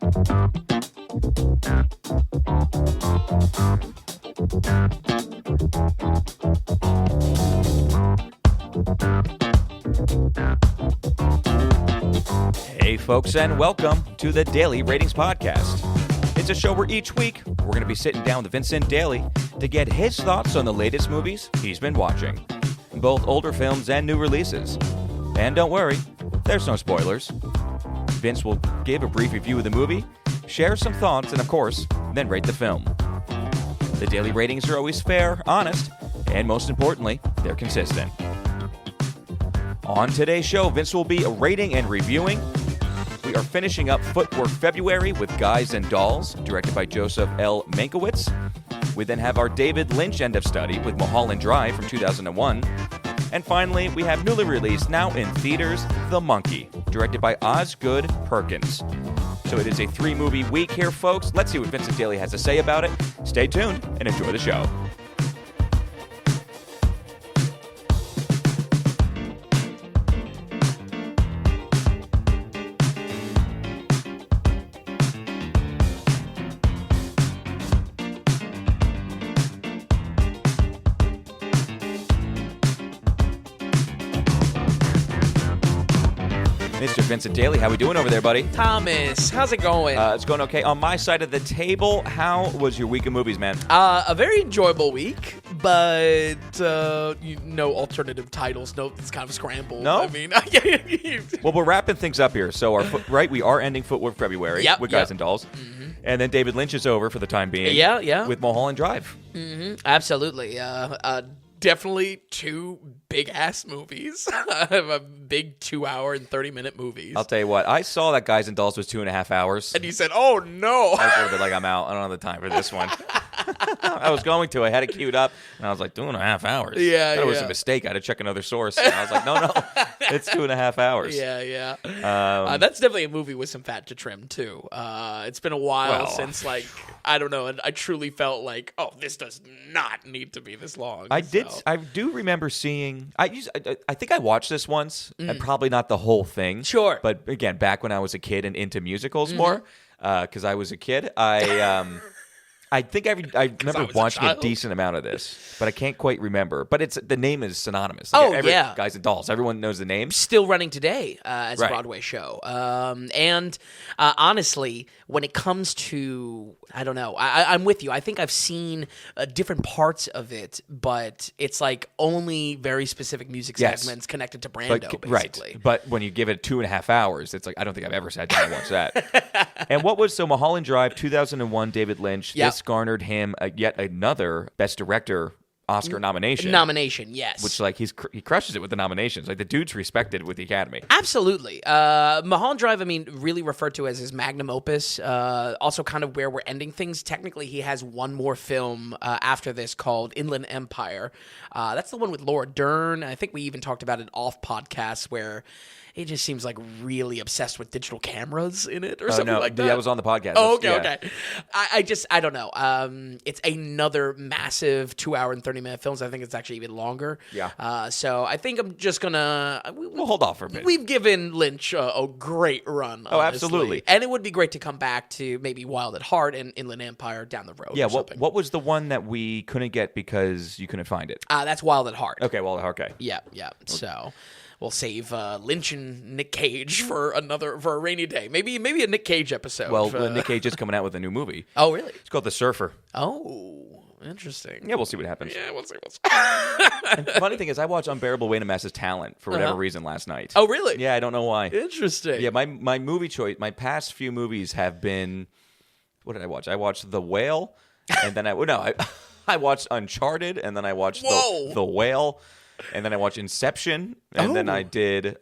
Hey folks, and welcome to the Daily Ratings Podcast. It's a show where each week we're going to be sitting down with Vincent Daly to get his thoughts on the latest movies he's been watching, both older films and new releases. And don't worry, there's no spoilers. Vince will give a brief review of the movie, share some thoughts, and of course, then rate the film. The daily ratings are always fair, honest, and most importantly, they're consistent. On today's show, Vince will be rating and reviewing. We are finishing up Footwork February with Guys and Dolls, directed by Joseph L. Mankiewicz. We then have our David Lynch end of study with Mulholland Drive from 2001. And finally, we have newly released, now in theaters, The Monkey, directed by Osgood Perkins. So it is a 3-movie week here, folks. Let's see what Vincent Daly has to say about it. Stay tuned and enjoy the show. Mr. Vincent Daly, how we doing over there, buddy? Thomas, how's it going? It's going okay. On my side of the table, how was your week of movies, man? A very enjoyable week, but no alternative titles. No, it's kind of a scramble. No? I mean, Well, we're wrapping things up here. So, we are ending Footwork February with Guys and Dolls. Mm-hmm. And then David Lynch is over for the time being. Yeah. With Mulholland Drive. Mm-hmm. Absolutely. Definitely 2 big-ass movies. A big 2-hour and 30-minute movies. I'll tell you what. I saw that Guys and Dolls was 2.5 hours. And you said, oh, no. I was a little bit like, I'm out. I don't have the time for this one. I was going to. I had it queued up. And I was like, 2.5 hours? Yeah, That was a mistake. I had to check another source. And I was like, no. It's 2.5 hours. Yeah. That's definitely a movie with some fat to trim, too. It's been a while since, I don't know. I truly felt like, oh, this does not need to be this long. I do remember seeing. I think I watched this once, and probably not the whole thing. Sure. But again, back when I was a kid and into musicals more, because I was a kid, I think I remember watching a decent amount of this, but I can't quite remember. But the name is synonymous. Yeah. Guys and Dolls. Everyone knows the name. Still running today as a Broadway show. And honestly, when it comes to, I don't know, I'm with you. I think I've seen different parts of it, but it's like only very specific music segments connected to Brando, basically. Right. But when you give it 2.5 hours, it's like, I don't think I've ever sat down and watched that. And Mulholland Drive, 2001, David Lynch. Yep. This garnered him yet another Best Director Oscar nomination. Yes. Which, he crushes it with the nominations. Like, the dude's respected with the Academy. Absolutely. Mulholland Drive, really referred to as his magnum opus. Also kind of where we're ending things. Technically, he has one more film after this called Inland Empire. That's the one with Laura Dern. I think we even talked about it off podcasts where he just seems like really obsessed with digital cameras in it or something like that. That was on the podcast. Oh, okay. I don't know. It's another massive 2-hour and 30-minute film. So I think it's actually even longer. Yeah. So I think I'm just going to... We'll hold off for a bit. We've given Lynch a great run, honestly. Oh, absolutely. And it would be great to come back to maybe Wild at Heart and Inland Empire down the road. Yeah, what was the one that we couldn't get because you couldn't find it? That's Wild at Heart. Okay, Wild at Heart, okay. Yeah. So... we'll save Lynch and Nick Cage for a rainy day. Maybe a Nick Cage episode. Well, Nick Cage is coming out with a new movie. Oh, really? It's called The Surfer. Oh, interesting. Yeah, we'll see what happens. Yeah, we'll see. And the funny thing is, I watched Unbearable Weight of Massive Talent for whatever reason last night. Oh, really? Yeah, I don't know why. Interesting. Yeah, my movie choice, my past few movies have been. What did I watch? I watched The Whale, and then I watched Uncharted, and then I watched The Whale. And then I watched Inception, and then I did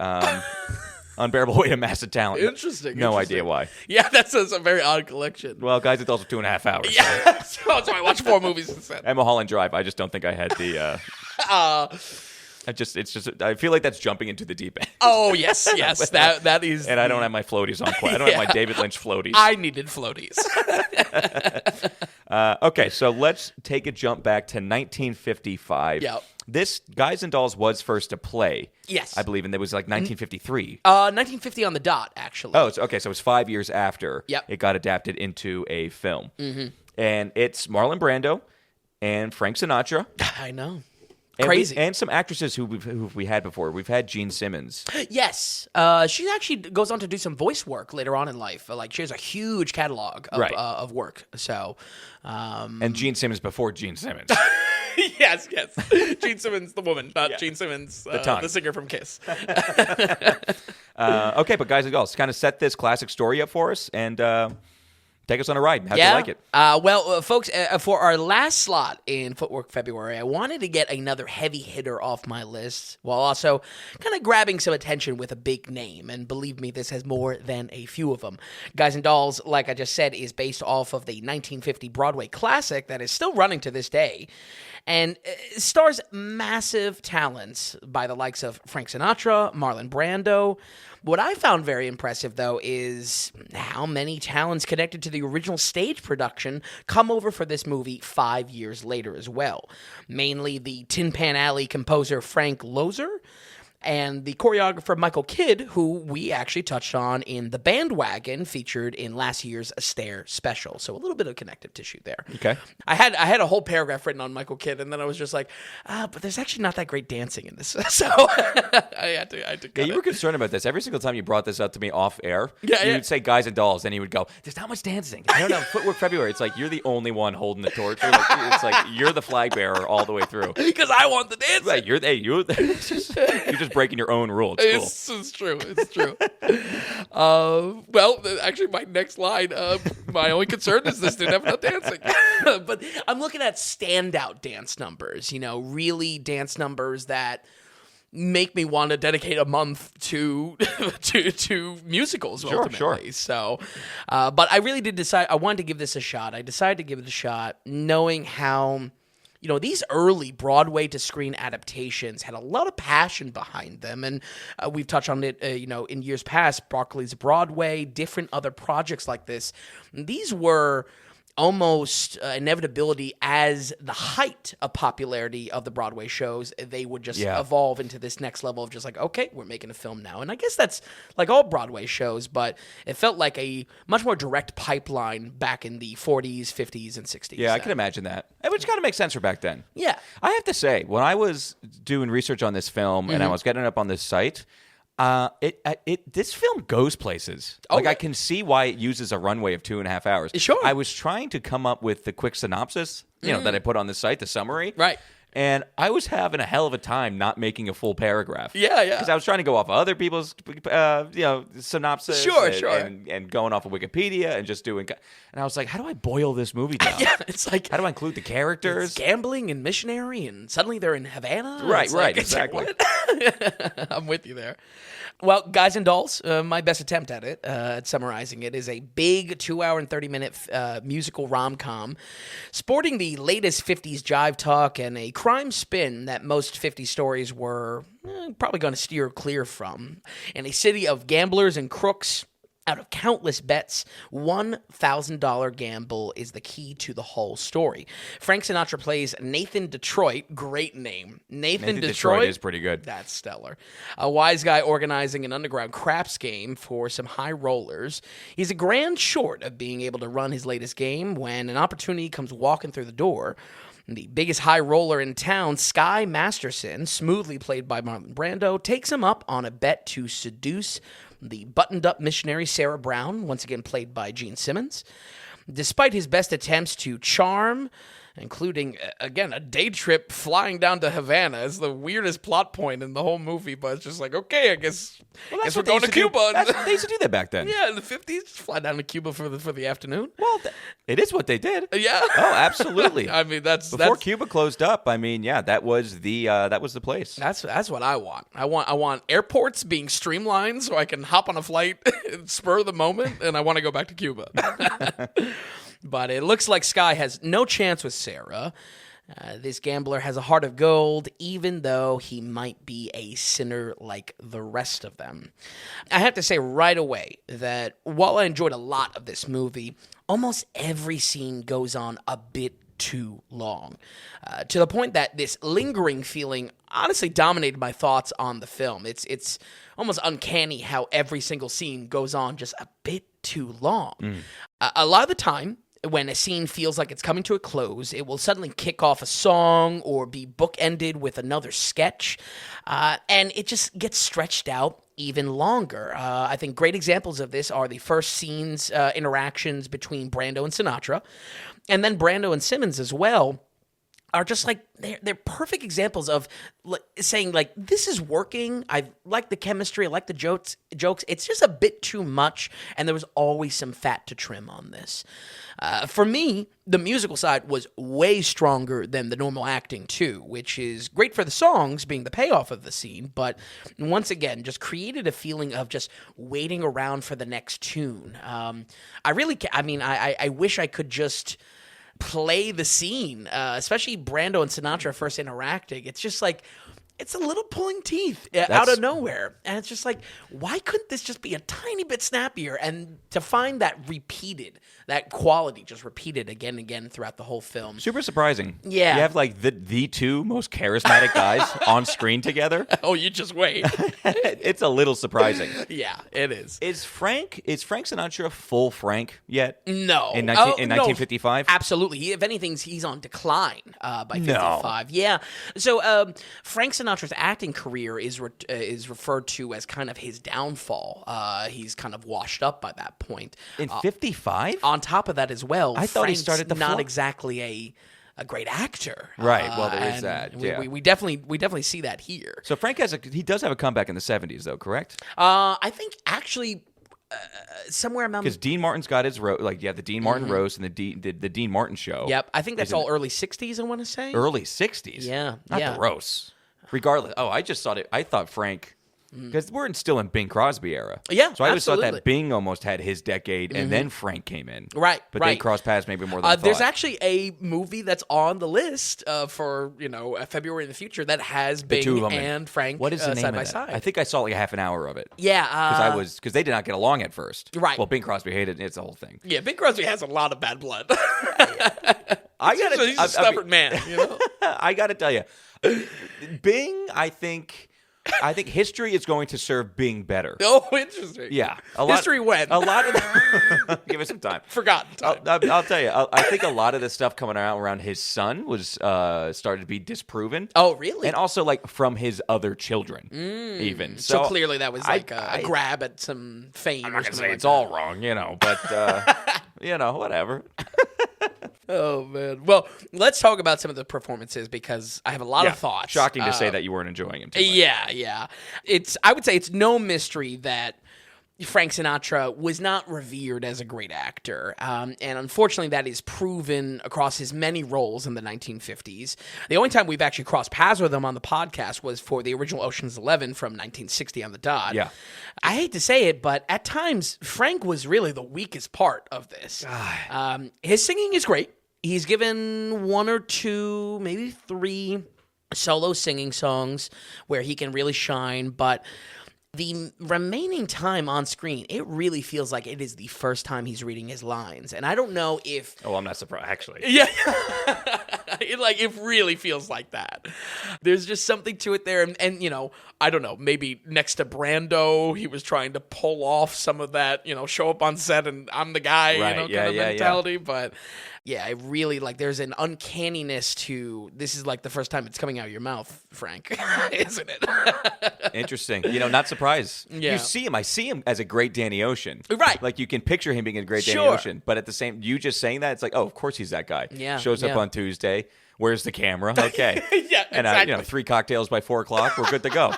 Unbearable Weight of Massive Talent. Interesting. No idea why. Yeah, that's a very odd collection. Well, Guys and Dolls for 2.5 hours. Yeah, so I watched 4 movies instead. And Mulholland Drive. I just don't think I had the. I feel like that's jumping into the deep end. Oh yes, that is. And I don't have my floaties on quite. I don't have my David Lynch floaties. I needed floaties. Okay, so let's take a jump back to 1955. Yep. This Guys and Dolls was first to play. Yes. I believe, and it was like 1953. 1950 on the dot, actually. Oh, okay, so it was 5 years after Yep. it got adapted into a film. Mm-hmm. And it's Marlon Brando and Frank Sinatra. I know. And Crazy. and some actresses who we had before. We've had Gene Simmons. Yes. She actually goes on to do some voice work later on in life. Like, she has a huge catalog of, Right. Of work. So, And Gene Simmons before Gene Simmons. yes. Gene Simmons, the woman, not Gene Simmons, the singer from Kiss. Okay, but Guys and Dolls kind of set this classic story up for us and take us on a ride. How'd you like it? Well, folks, for our last slot in Footwork February, I wanted to get another heavy hitter off my list while also kind of grabbing some attention with a big name. And believe me, this has more than a few of them. Guys and Dolls, like I just said, is based off of the 1950 Broadway classic that is still running to this day. And stars massive talents by the likes of Frank Sinatra, Marlon Brando. What I found very impressive, though, is how many talents connected to the original stage production come over for this movie 5 years later as well. Mainly the Tin Pan Alley composer Frank Loesser and the choreographer Michael Kidd, who we actually touched on in The Bandwagon, featured in last year's Astaire special. So a little bit of connective tissue there. Okay. I had a whole paragraph written on Michael Kidd, and then I was just like, but there's actually not that great dancing in this. So I had to cut Yeah, you it. were concerned about this. Every single time you brought this up to me off air, Yeah, you yeah. would say Guys and Dolls, and you would go, there's not much dancing. I don't know, Footwork February. It's like you're the only one holding the torch. It's like you're the flag bearer all the way through. Because I want the dancing. Right, you're just breaking your own rule. It's cool. It's true. It's true. Well, actually, my next line, my only concern is this didn't have enough dancing. But I'm looking at standout dance numbers, really dance numbers that make me want to dedicate a month to musicals ultimately. Sure. So, but I really did decide I wanted to give this a shot. I decided to give it a shot knowing how these early Broadway to screen adaptations had a lot of passion behind them. And we've touched on it, in years past, Barclay's Broadway, different other projects like this. These were almost inevitability as the height of popularity of the Broadway shows. They would just evolve into this next level of just like, okay, we're making a film now. And I guess that's like all Broadway shows, but it felt like a much more direct pipeline back in the 40s, 50s, and 60s. Yeah, I can imagine that. Which kind of makes sense for back then. Yeah. I have to say, when I was doing research on this film and I was getting it up on this site, this film goes places. Like, I can see why it uses a runway of 2.5 hours. Sure. I was trying to come up with the quick synopsis, that I put on the site, the summary. Right. And I was having a hell of a time not making a full paragraph. Yeah. Because I was trying to go off of other people's, synopsis. Sure. And going off of Wikipedia and just doing. And I was like, how do I boil this movie down? Yeah, it's like, how do I include the characters? It's gambling and missionary, and suddenly they're in Havana. Right, It's exactly. Like, what? I'm with you there. Well, Guys and Dolls, my best attempt at it, at summarizing it, is a big 2-hour and 30-minute musical rom-com, sporting the latest 50s jive talk and a crime spin that most 50s stories were probably going to steer clear from. In a city of gamblers and crooks, out of countless bets, $1,000 gamble is the key to the whole story. Frank Sinatra plays Nathan Detroit. Great name. Nathan Detroit is pretty good. That's stellar. A wise guy organizing an underground craps game for some high rollers. He's a grand short of being able to run his latest game when an opportunity comes walking through the door. The biggest high roller in town, Sky Masterson, smoothly played by Marlon Brando, takes him up on a bet to seduce the buttoned-up missionary Sarah Brown, once again played by Gene Simmons. Despite his best attempts to charm, including, again, a day trip flying down to Havana is the weirdest plot point in the whole movie, but it's just like, okay, I guess we're going to Cuba. They used to do that back then. Yeah, in the 50s, just fly down to Cuba for the afternoon. Well, it is what they did. Yeah. Oh, absolutely. I mean, before Cuba closed up. I mean, yeah, that was the place. That's what I want. I want airports being streamlined so I can hop on a flight, spur of the moment, and I want to go back to Cuba. But it looks like Sky has no chance with Sarah. This gambler has a heart of gold, even though he might be a sinner like the rest of them. I have to say right away that while I enjoyed a lot of this movie, almost every scene goes on a bit too long, to the point that this lingering feeling honestly dominated my thoughts on the film. It's almost uncanny how every single scene goes on just a bit too long. A lot of the time, when a scene feels like it's coming to a close, it will suddenly kick off a song or be bookended with another sketch, and it just gets stretched out even longer. I think great examples of this are the first scenes, interactions between Brando and Sinatra, and then Brando and Simmons as well. Are just like they're perfect examples of saying like, this is working. I like the chemistry. I like the jokes. It's just a bit too much, and there was always some fat to trim on this. For me, the musical side was way stronger than the normal acting too, which is great for the songs being the payoff of the scene, but once again, just created a feeling of just waiting around for the next tune. I wish I could just play the scene, especially Brando and Sinatra first interacting. It's just like, it's a little pulling teeth out of nowhere. And it's just like, why couldn't this just be a tiny bit snappier? And to find that quality just repeated again and again throughout the whole film. Super surprising. Yeah. You have like the two most charismatic guys on screen together. Oh, you just wait. It's a little surprising. Yeah, it is. Is Frank Sinatra full Frank yet? No. In 1955? Absolutely. If anything, he's on decline by 55. No. Yeah. So Frank Sinatra's acting career is referred to as kind of his downfall. He's kind of washed up by that point. In 55? On top of that as well, I thought Frank's he started the not exactly a great actor. Right. Well, there is that. Yeah. We definitely see that here. So Frank he does have a comeback in the 70s though, correct? I think actually somewhere around, because Dean Martin's got his the Dean Martin roast and the Dean Martin show. Yep. I think that's all early 60s, I want to say. Early 60s? Yeah. Not the roast. Regardless. Oh, I thought Frank, because we're still in Bing Crosby era. Yeah, so I always thought that Bing almost had his decade, and then Frank came in. Right, but they crossed paths maybe more than I thought. There's actually a movie that's on the list for February in the future that has Bing and Frank what is the name side of by that? side. I think I saw like a half an hour of it. Yeah, because they did not get along at first. Right. Well, Bing Crosby hated it. It's the whole thing. Yeah, Bing Crosby has a lot of bad blood. He's a stubborn man. I got to tell you, Bing, I think history is going to serve Bing better. Oh, interesting. Yeah. History when? A lot of give us some time. Forgotten time. I'll tell you. I think a lot of the stuff coming around his son was started to be disproven. Oh, really? And also like from his other children, even. So clearly that was like a grab at some fame. I'm not going to say it's all wrong, but whatever. Oh, man. Well, let's talk about some of the performances because I have a lot of thoughts. Shocking to say that you weren't enjoying him too much. Yeah. I would say it's no mystery that Frank Sinatra was not revered as a great actor. And unfortunately, that is proven across his many roles in the 1950s. The only time we've actually crossed paths with him on the podcast was for the original Ocean's 11 from 1960 on the dot. Yeah. I hate to say it, but at times, Frank was really the weakest part of this. His singing is great. He's given one or two, maybe three solo singing songs where he can really shine, but the remaining time on screen, it really feels like it is the first time he's reading his lines. And I don't know if... Oh, I'm not surprised, actually. Yeah. It really feels like that. There's just something to it there. And I don't know, maybe next to Brando, he was trying to pull off some of that, show up on set and I'm the guy, kind of mentality. Yeah. But yeah, it really, there's an uncanniness to, this is the first time it's coming out of your mouth, Frank, isn't it? Interesting. Not surprised. Yeah. You see him. I see him as a great Danny Ocean. Right. You can picture him being a great Danny Ocean. But at the same, you just saying that, it's like, oh, of course he's that guy. Yeah. Shows up on Tuesday. Where's the camera? Okay. Yeah, and exactly. 3 cocktails by 4 o'clock. We're good to go.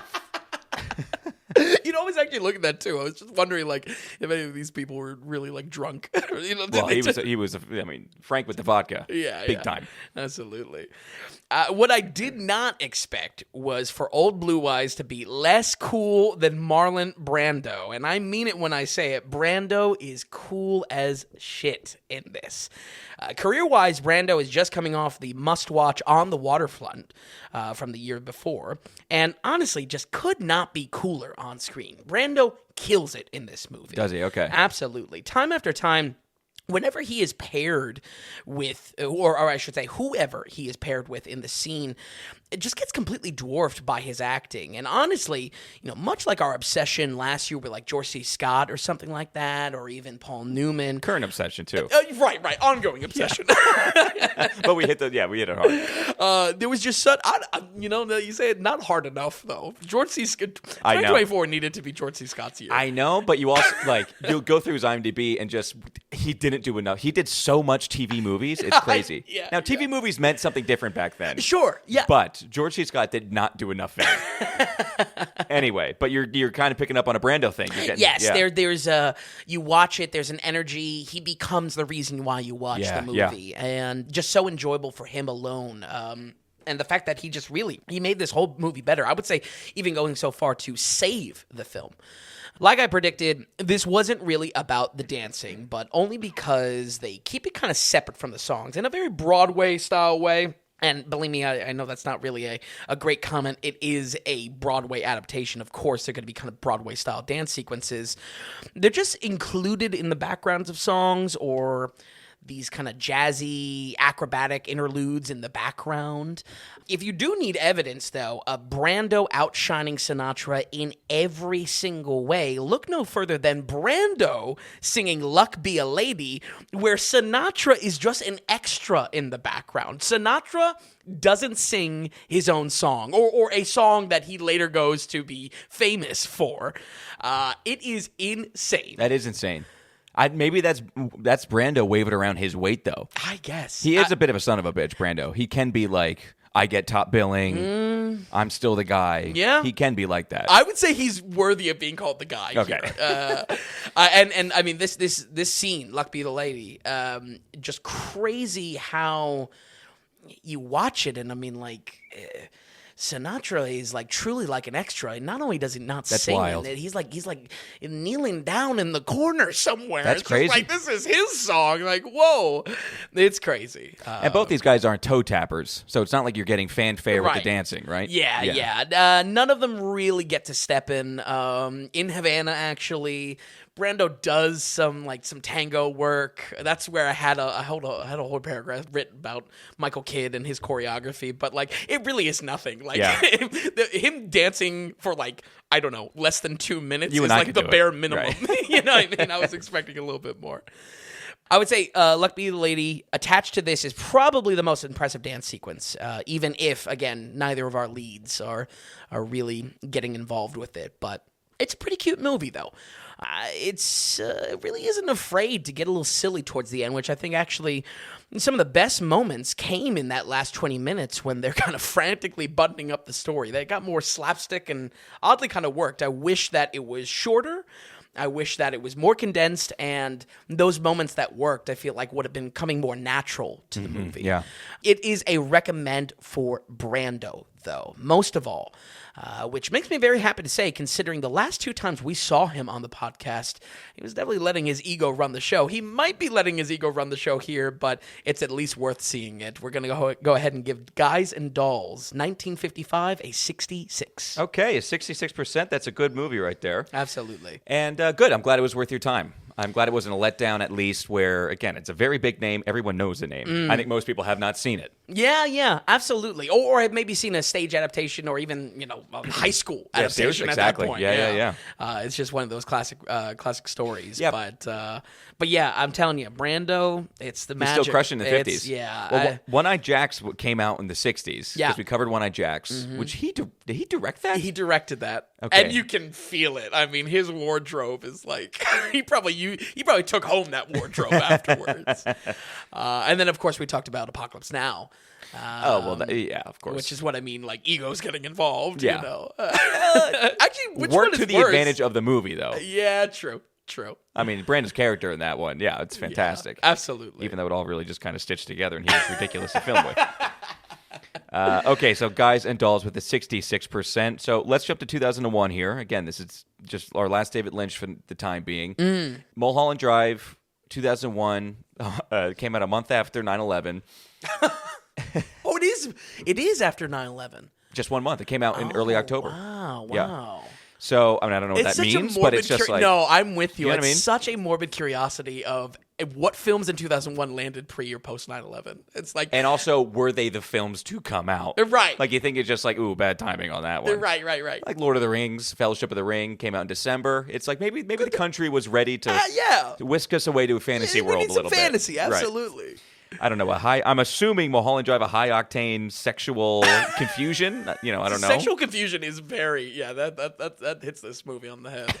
You know, I was actually looking at that too. I was just wondering, like, if any of these people were really like drunk. You know, Well, he was. I mean, Frank with the vodka. Yeah, big time. Absolutely. What I did not expect was for old Blue Eyes to be less cool than Marlon Brando. And I mean it when I say it. Brando is cool as shit in this. Career-wise, Brando is just coming off the must-watch On the Waterfront from the year before. And honestly, just could not be cooler on screen. Brando kills it in this movie. Does he? Okay. Absolutely. Time after time, whenever he is paired with, or I should say, whoever he is paired with in the scene, it just gets completely dwarfed by his acting. And honestly, you know, much like our obsession last year with like George C. Scott or something like that, or even Paul Newman. Current obsession too. Right. Ongoing obsession. But we hit it hard. There was just such, you know, you say it, not hard enough though. George C. Scott, 2024 needed to be George C. Scott's year. I know, but you also like you'll go through his IMDb and just he didn't do enough. He did so much TV movies, it's crazy. Now TV movies meant something different back then. Sure, yeah. But George C. Scott did not do enough then. Anyway, but you're kind of picking up on a Brando thing. There's you watch it, there's an energy. He becomes the reason why you watch the movie, and just so enjoyable for him alone. And the fact that he made this whole movie better. I would say even going so far to save the film. Like I predicted, this wasn't really about the dancing, but only because they keep it kind of separate from the songs in a very Broadway-style way. And believe me, I know that's not really a great comment. It is a Broadway adaptation. Of course, they're going to be kind of Broadway-style dance sequences. They're just included in the backgrounds of songs or these kind of jazzy, acrobatic interludes in the background. If you do need evidence, though, of Brando outshining Sinatra in every single way, look no further than Brando singing Luck Be a Lady, where Sinatra is just an extra in the background. Sinatra doesn't sing his own song, or a song that he later goes to be famous for. It is insane. That is insane. Maybe that's Brando waving around his weight, though. I guess. He is a bit of a son of a bitch, Brando. He can be like, I get top billing, I'm still the guy. Yeah. He can be like that. I would say he's worthy of being called the guy Okay. here. And I mean, this scene, Luck Be the Lady, just crazy how you watch it, and I mean, like... Sinatra is like truly like an extra. And not only does he not That's sing wild. it, he's like kneeling down in the corner somewhere. That's it's crazy. Just like this is his song. Like, whoa, it's crazy. And both these guys aren't toe tappers, so it's not like you're getting fanfare with the dancing, right? Yeah. None of them really get to step in. In Havana, actually, Brando does some tango work. That's where I had a whole paragraph written about Michael Kidd and his choreography, but like it really is nothing. Like him dancing for like, I don't know, less than 2 minutes is like the bare minimum. Right. You know what I mean? I was expecting a little bit more. I would say Luck Be the Lady attached to this is probably the most impressive dance sequence, even if, again, neither of our leads are really getting involved with it. But it's a pretty cute movie, though. It really isn't afraid to get a little silly towards the end, which I think actually some of the best moments came in that last 20 minutes when they're kind of frantically buttoning up the story. They got more slapstick and oddly kind of worked. I wish that it was shorter. I wish that it was more condensed, and those moments that worked, I feel like would have been coming more natural to the movie. Yeah. It is a recommend for Brando, though, most of all, which makes me very happy to say, considering the last 2 times we saw him on the podcast, he was definitely letting his ego run the show. He might be letting his ego run the show here, but it's at least worth seeing it. We're going to go ahead and give Guys and Dolls 1955 a 66. Okay, a 66%. That's a good movie right there. Absolutely. And good. I'm glad it was worth your time. I'm glad it wasn't a letdown, at least, where, again, it's a very big name. Everyone knows the name. I think most people have not seen it. Yeah, absolutely. Or have maybe seen a stage adaptation or even, a high school adaptation at that point. Yeah. It's just one of those classic stories. Yeah. But yeah, I'm telling you, Brando, it's the magic. He's still crushing the 50s. Yeah. Well, One-Eyed Jacks came out in the 60s. Yeah. Because we covered One-Eyed Jacks. Which did he direct that? He directed that. Okay. And you can feel it. I mean, his wardrobe is like, he probably he probably took home that wardrobe afterwards. And then, of course, we talked about Apocalypse Now. Yeah, of course. Which is what I mean, like egos getting involved. Yeah. You know, actually, which Work one is to the worse? advantage of the movie, though. Yeah, true. I mean, Brandon's character in that one, yeah, it's fantastic. Yeah, absolutely. Even though it all really just kind of stitched together, and he was ridiculous to film with. Okay, so Guys and Dolls with a 66%. So let's jump to 2001 here. Again, this is just our last David Lynch for the time being. Mulholland Drive, 2001, came out a month after 9/11. Oh, it is after 9/11. Just 1 month. It came out in early October. Wow. Yeah. So, I mean, I don't know what that means, but it's just like... No, I'm with you. You know it's what I mean? such a morbid curiosity of what films in 2001 landed pre or post 9/11. It's like... And also, were they the films to come out? Right. Like, you think it's just like, ooh, bad timing on that one. Right. Like Lord of the Rings, Fellowship of the Ring came out in December. It's like maybe the country was ready to whisk us away to a fantasy world a little bit. Fantasy, absolutely. Right. I don't know, I'm assuming Mulholland Drive, a high-octane sexual confusion. I don't know. Sexual confusion is very, that hits this movie on the head.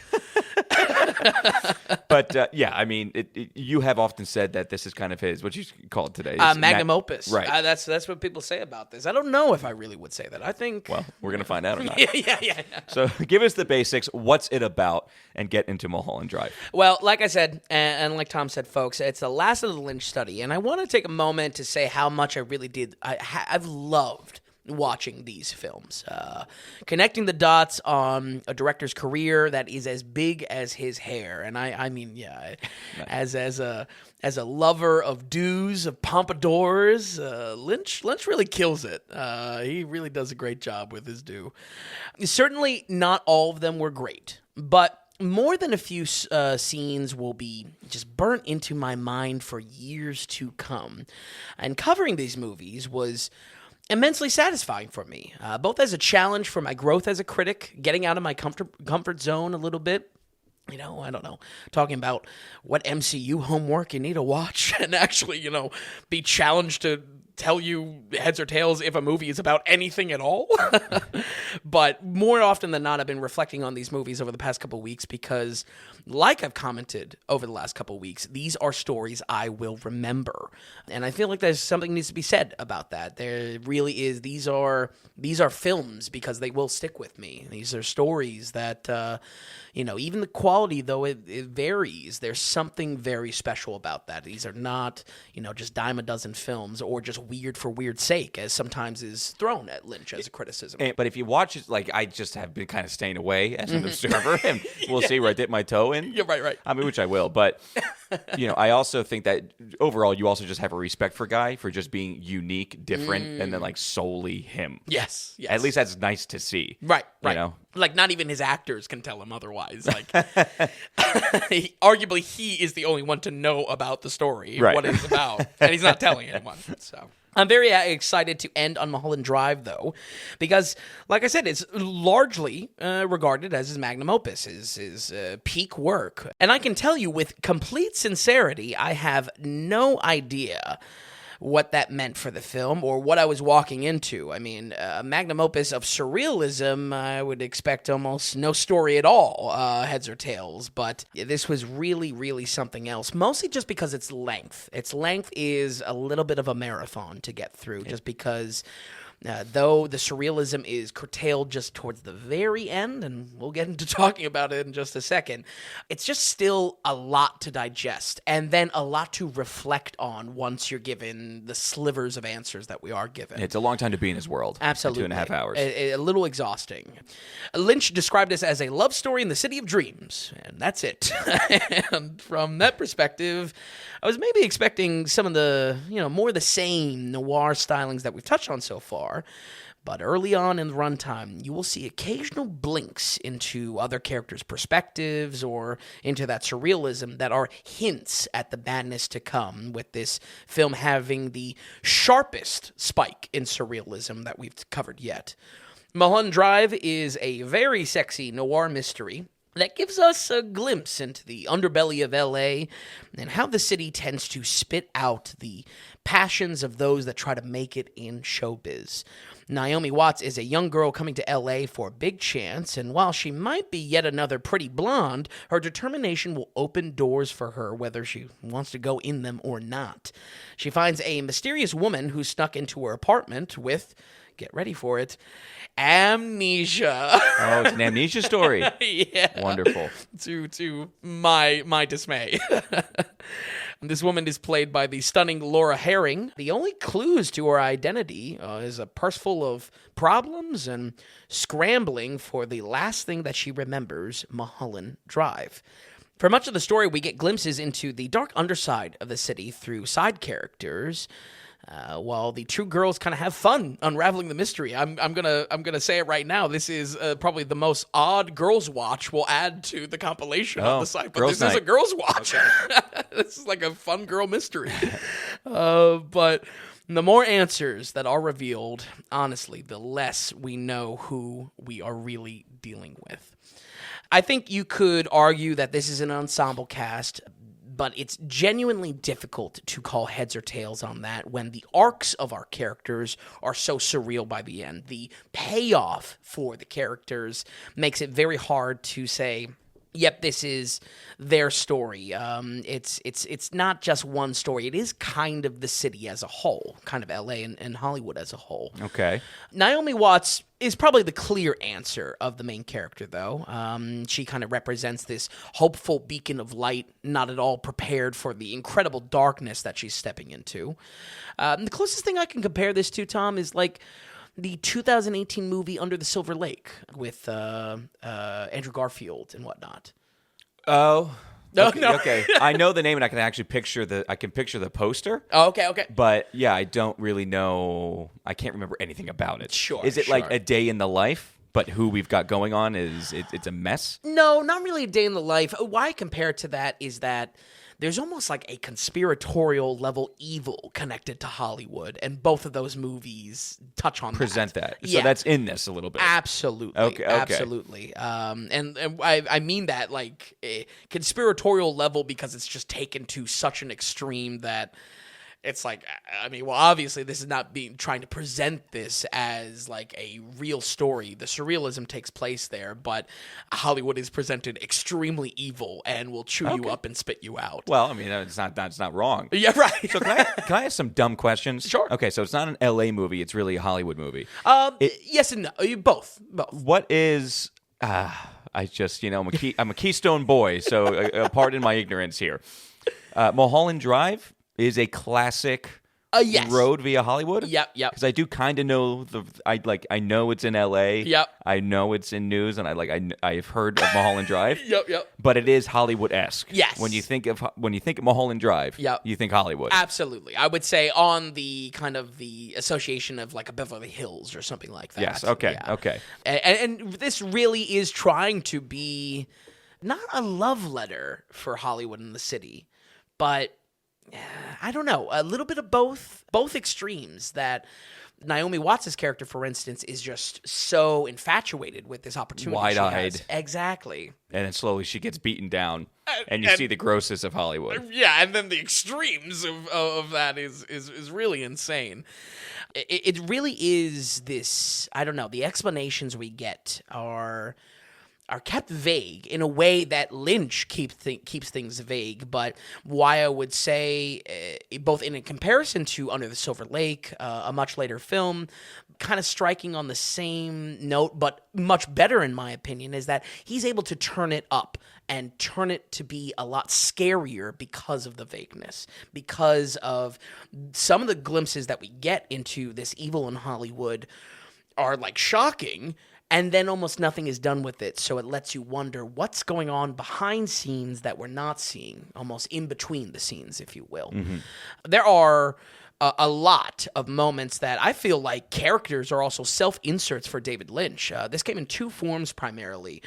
But, I mean, you have often said that this is kind of his, what you call it today. Magnum opus. Right. That's what people say about this. I don't know if I really would say that. I think... Well, we're going to find out or not. Yeah. So give us the basics. What's it about? And get into Mulholland Drive. Well, like I said, and like Tom said, folks, it's the last of the Lynch study. And I want to take a moment to say how much I really did. I've loved watching these films, connecting the dots on a director's career that is as big as his hair. And I mean, yeah, as a lover of do's, of pompadours, Lynch really kills it. He really does a great job with his do. Certainly not all of them were great, but more than a few scenes will be just burnt into my mind for years to come. And covering these movies was immensely satisfying for me, both as a challenge for my growth as a critic, getting out of my comfort zone a little bit. I don't know, talking about what MCU homework you need to watch and actually, be challenged to tell you heads or tails if a movie is about anything at all. But more often than not, I've been reflecting on these movies over the past couple of weeks because, like I've commented over the last couple of weeks, these are stories I will remember. And I feel like there's something needs to be said about that. There really is. These are films because they will stick with me. These are stories that, even the quality, though it varies, there's something very special about that. These are not, just dime a dozen films or just weird for weird's sake, as sometimes is thrown at Lynch as a criticism. But if you watch it, like I just have been kind of staying away as an observer, and we'll see where I dip my toe in. Yeah, right. I mean, which I will. But, I also think that overall you also just have a respect for Guy for just being unique, different, and then like solely him. Yes. At least that's nice to see. Right. Like not even his actors can tell him otherwise. Like, arguably, he is the only one to know about the story, what it's about, and he's not telling anyone. So I'm very excited to end on Mulholland Drive, though, because, like I said, it's largely regarded as his magnum opus, his peak work. And I can tell you with complete sincerity, I have no idea what that meant for the film or what I was walking into. I mean, a magnum opus of surrealism, I would expect almost no story at all, heads or tails. But this was really, really something else, mostly just because its length. Its length is a little bit of a marathon to get through, just because... though the surrealism is curtailed just towards the very end, and we'll get into talking about it in just a second, it's just still a lot to digest, and then a lot to reflect on once you're given the slivers of answers that we are given. It's a long time to be in his world. Absolutely. 2.5 hours. A little exhausting. Lynch described this as a love story in the city of dreams, and that's it. And from that perspective, I was maybe expecting some of the, more the same noir stylings that we've touched on so far. But early on in the runtime, you will see occasional blinks into other characters' perspectives or into that surrealism that are hints at the madness to come, with this film having the sharpest spike in surrealism that we've covered yet. Mulholland Drive is a very sexy noir mystery that gives us a glimpse into the underbelly of L.A. and how the city tends to spit out the passions of those that try to make it in showbiz. Naomi Watts is a young girl coming to LA for a big chance, and while she might be yet another pretty blonde, her determination will open doors for her whether she wants to go in them or not. She finds a mysterious woman who snuck into her apartment with, get ready for it, amnesia. Oh, it's an amnesia story. Yeah. Wonderful. To my dismay. This woman is played by the stunning Laura Herring. The only clues to her identity is a purse full of problems and scrambling for the last thing that she remembers, Mulholland Drive. For much of the story, we get glimpses into the dark underside of the city through side characters, while the two girls kind of have fun unraveling the mystery. I'm gonna say it right now. This is probably the most odd girls' watch. We'll add to the compilation on the site, but this is a girls' watch. Okay. This is like a fun girl mystery. But the more answers that are revealed, honestly, the less we know who we are really dealing with. I think you could argue that this is an ensemble cast, but it's genuinely difficult to call heads or tails on that when the arcs of our characters are so surreal by the end. The payoff for the characters makes it very hard to say, yep, this is their story. It's not just one story. It is kind of the city as a whole, kind of LA and Hollywood as a whole. Okay. Naomi Watts is probably the clear answer of the main character, though. She kind of represents this hopeful beacon of light, not at all prepared for the incredible darkness that she's stepping into. The closest thing I can compare this to, Tom, is like the 2018 movie Under the Silver Lake with Andrew Garfield and whatnot. Oh. No, okay, no. Okay. I know the name and I can actually picture the poster. Oh, okay. But yeah, I don't really know. I can't remember anything about it. Sure. Is it like a day in the life? But who we've got going on it's a mess? No, not really a day in the life. Why I compare it to that is that there's almost like a conspiratorial level evil connected to Hollywood, and both of those movies touch on Present that. So that's in this a little bit. Absolutely. Okay. Absolutely. And I mean that like a conspiratorial level because it's just taken to such an extreme that it's like, I mean, well, obviously this is not trying to present this as like a real story. The surrealism takes place there, but Hollywood is presented extremely evil and will chew you up and spit you out. Well, I mean, it's not wrong. Yeah, right. So can I ask some dumb questions? Sure. Okay, so it's not an LA movie, it's really a Hollywood movie. Yes and no. Both. What is I just, I'm a Keystone boy, so pardon my ignorance here. Mulholland Drive is a classic yes. road via Hollywood. Yep. Because I do kind of know I know it's in L.A. Yep. I know it's in news, and I've heard of Mulholland Drive. Yep. But it is Hollywood-esque. Yes. When you think of Mulholland Drive, Yep. you think Hollywood. Absolutely. I would say on the kind of the association of like a Beverly Hills or something like that. Yes. Okay. Yeah. Okay. And this really is trying to be not a love letter for Hollywood and the city, but I don't know, a little bit of both extremes. That Naomi Watts' character, for instance, is just so infatuated with this opportunity. Wide-eyed. Exactly. And then slowly she gets beaten down, and you see the grossness of Hollywood. Yeah, and then the extremes of that is really insane. It really is this, I don't know, the explanations we get are kept vague in a way that Lynch keeps things vague. But why I would say, both in a comparison to Under the Silver Lake, a much later film, kind of striking on the same note, but much better in my opinion, is that he's able to turn it up and turn it to be a lot scarier because of the vagueness, because of some of the glimpses that we get into this evil in Hollywood are like shocking. And then almost nothing is done with it, so it lets you wonder what's going on behind scenes that we're not seeing, almost in between the scenes, if you will. Mm-hmm. There are a lot of moments that I feel like characters are also self-inserts for David Lynch. This came in two forms primarily.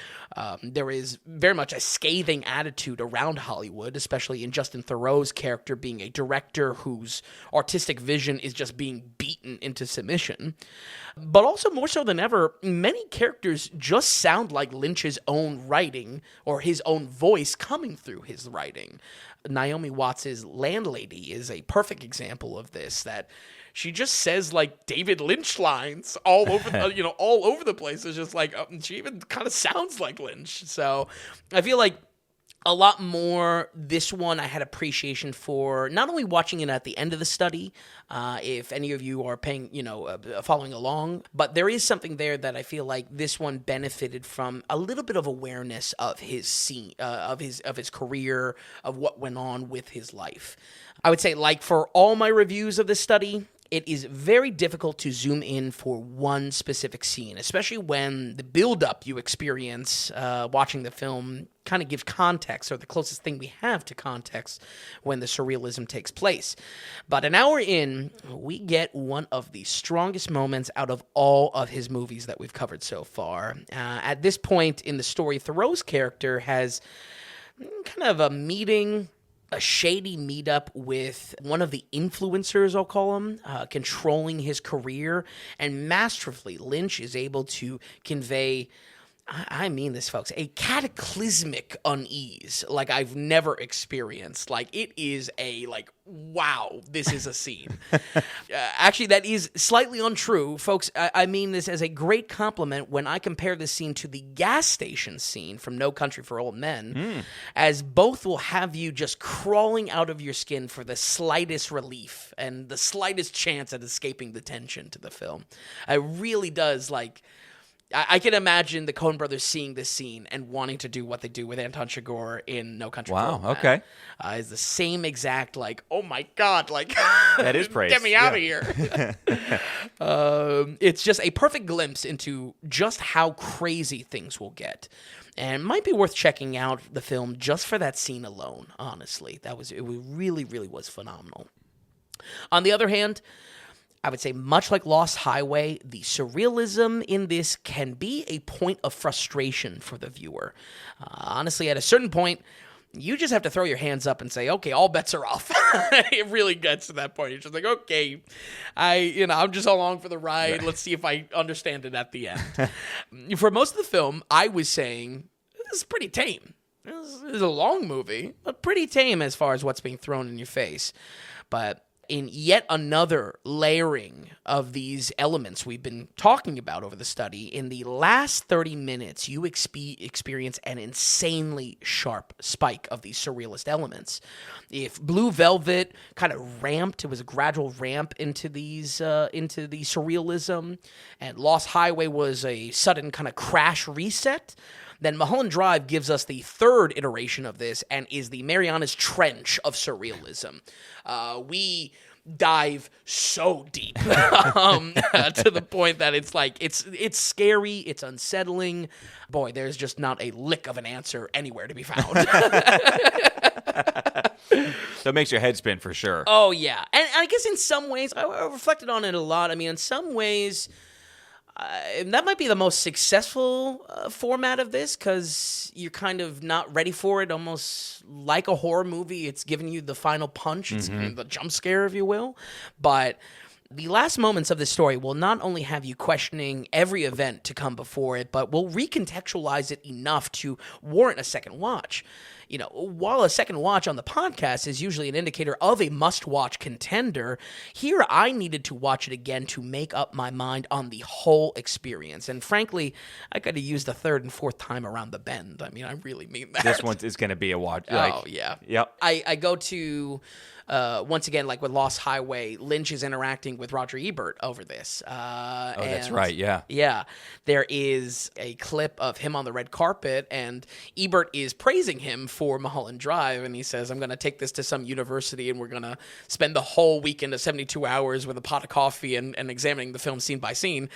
There is very much a scathing attitude around Hollywood, especially in Justin Theroux's character being a director whose artistic vision is just being beaten into submission. But also, more so than ever, many characters just sound like Lynch's own writing or his own voice coming through his writing. Naomi Watts' landlady is a perfect example of this, that she just says like David Lynch lines all over, all over the place. It's just like, she even kind of sounds like Lynch. So I feel like a lot more this one I had appreciation for, not only watching it at the end of the study, if any of you are following along, but there is something there that I feel like this one benefited from a little bit of awareness of his scene, of his career, of what went on with his life. I would say, like for all my reviews of this study, it is very difficult to zoom in for one specific scene, especially when the build-up you experience watching the film kind of gives context, or the closest thing we have to context when the surrealism takes place. But an hour in, we get one of the strongest moments out of all of his movies that we've covered so far. At this point in the story, Thoreau's character has kind of a shady meetup with one of the influencers, I'll call him, controlling his career. And masterfully, Lynch is able to convey, I mean this, folks, a cataclysmic unease like I've never experienced. Like, it is wow, this is a scene. Actually, that is slightly untrue. Folks, I mean this as a great compliment when I compare this scene to the gas station scene from No Country for Old Men, as both will have you just crawling out of your skin for the slightest relief and the slightest chance at escaping the tension to the film. It really does, I can imagine the Coen brothers seeing this scene and wanting to do what they do with Anton Chigurh in No Country for Old Men. Wow, okay. It's the same exact, oh my God, that is praise. Get me out of here. It's just a perfect glimpse into just how crazy things will get. And it might be worth checking out the film just for that scene alone, honestly. It really, really was phenomenal. On the other hand, I would say, much like Lost Highway, the surrealism in this can be a point of frustration for the viewer. Honestly, at a certain point, you just have to throw your hands up and say, okay, all bets are off. It really gets to that point. You're just like, okay, I'm just along for the ride. Right. Let's see if I understand it at the end. For most of the film, I was saying, this is pretty tame. This is a long movie, but pretty tame as far as what's being thrown in your face. But in yet another layering of these elements we've been talking about over the study, in the last 30 minutes, you experience an insanely sharp spike of these surrealist elements. If Blue Velvet kind of ramped, it was a gradual ramp into the surrealism, and Lost Highway was a sudden kind of crash reset, then Mulholland Drive gives us the third iteration of this and is the Marianas Trench of surrealism. We dive so deep to the point that it's scary, it's unsettling. Boy, there's just not a lick of an answer anywhere to be found. So it makes your head spin for sure. Oh, yeah. And I guess in some ways, I reflected on it a lot. I mean, in some ways, that might be the most successful format of this, because you're kind of not ready for it, almost like a horror movie. It's giving you the final punch. It's kind of the jump scare, if you will. But the last moments of the story will not only have you questioning every event to come before it, but will recontextualize it enough to warrant a second watch. While a second watch on the podcast is usually an indicator of a must-watch contender, here I needed to watch it again to make up my mind on the whole experience. And frankly, I could have used the third and fourth time around the bend. I mean, I really mean that. This one is going to be a watch. Oh, yeah. Yep. I go to... once again, like with Lost Highway, Lynch is interacting with Roger Ebert over this. That's right, yeah. Yeah. There is a clip of him on the red carpet, and Ebert is praising him for Mulholland Drive, and he says, I'm going to take this to some university, and we're going to spend the whole weekend of 72 hours with a pot of coffee and examining the film scene by scene.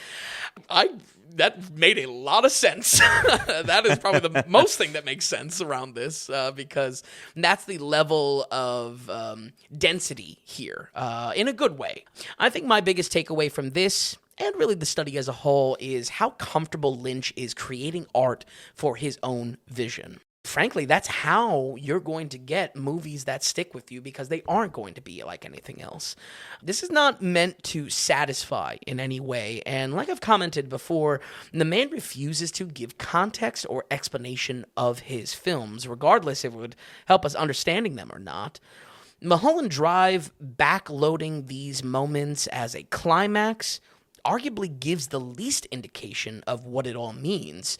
That made a lot of sense. That is probably the most thing that makes sense around this, because that's the level of density here, in a good way. I think my biggest takeaway from this, and really the study as a whole, is how comfortable Lynch is creating art for his own vision. frankly, that's how you're going to get movies that stick with you, because they aren't going to be like anything else. This is not meant to satisfy in any way. And like I've commented before, the man refuses to give context or explanation of his films, regardless if it would help us understanding them or not. Mulholland Drive backloading these moments as a climax arguably gives the least indication of what it all means.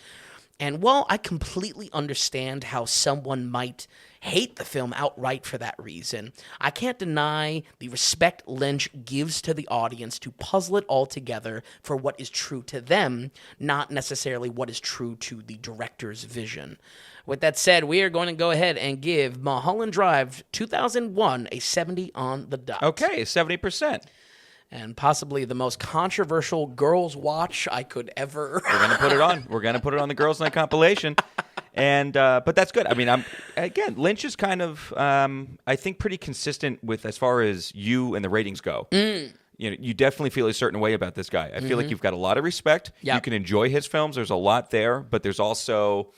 And while I completely understand how someone might hate the film outright for that reason, I can't deny the respect Lynch gives to the audience to puzzle it all together for what is true to them, not necessarily what is true to the director's vision. With that said, we are going to go ahead and give Mulholland Drive 2001 a 70 on the dot. Okay, 70%. And possibly the most controversial girls' watch I could ever. We're gonna put it on. We're gonna put it on the Girls' Night compilation, and but that's good. I mean, Lynch is kind of I think pretty consistent with as far as you and the ratings go. You definitely feel a certain way about this guy. I feel like you've got a lot of respect. Yep. You can enjoy his films. There's a lot there, but there's also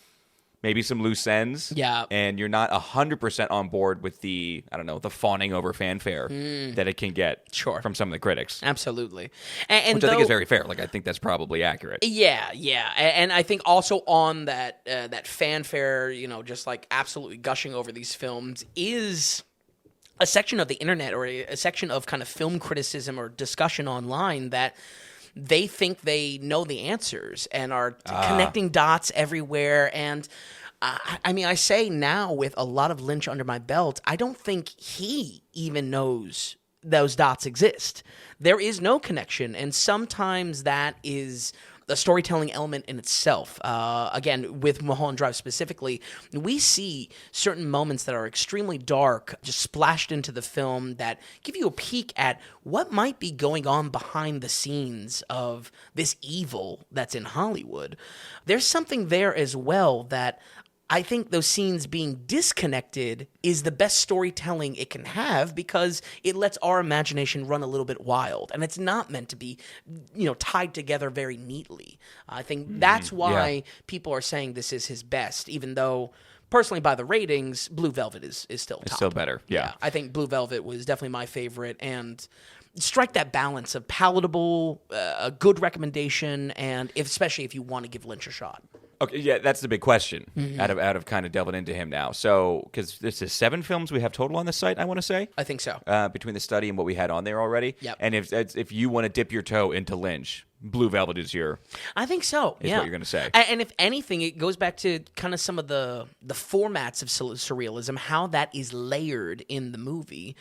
maybe some loose ends. Yeah. And you're not 100% on board with the fawning over fanfare that it can get from some of the critics. Absolutely. And which I think is very fair. Like, I think that's probably accurate. Yeah. And I think also on that that fanfare, just like absolutely gushing over these films is a section of the internet, or a section of kind of film criticism or discussion online that they think they know the answers and are connecting dots everywhere. And I mean, I say now with a lot of Lynch under my belt, I don't think he even knows those dots exist. There is no connection. And sometimes that is the storytelling element in itself. Again, with Mulholland Drive specifically, we see certain moments that are extremely dark, just splashed into the film, that give you a peek at what might be going on behind the scenes of this evil that's in Hollywood. There's something there as well that I think those scenes being disconnected is the best storytelling it can have, because it lets our imagination run a little bit wild, and it's not meant to be, tied together very neatly. I think that's why people are saying this is his best, even though personally by the ratings, Blue Velvet is still top. It's still better. Yeah. I think Blue Velvet was definitely my favorite, and strike that balance of palatable, a good recommendation, and especially if you want to give Lynch a shot. Okay, yeah, that's the big question out of kind of delving into him now. So, because this is 7 films we have total on the site, I want to say. I think so. Between the study and what we had on there already. Yep. And if you want to dip your toe into Lynch, Blue Velvet is I think so. Is what you're going to say. And if anything, it goes back to kind of some of the formats of surrealism, how that is layered in the movie.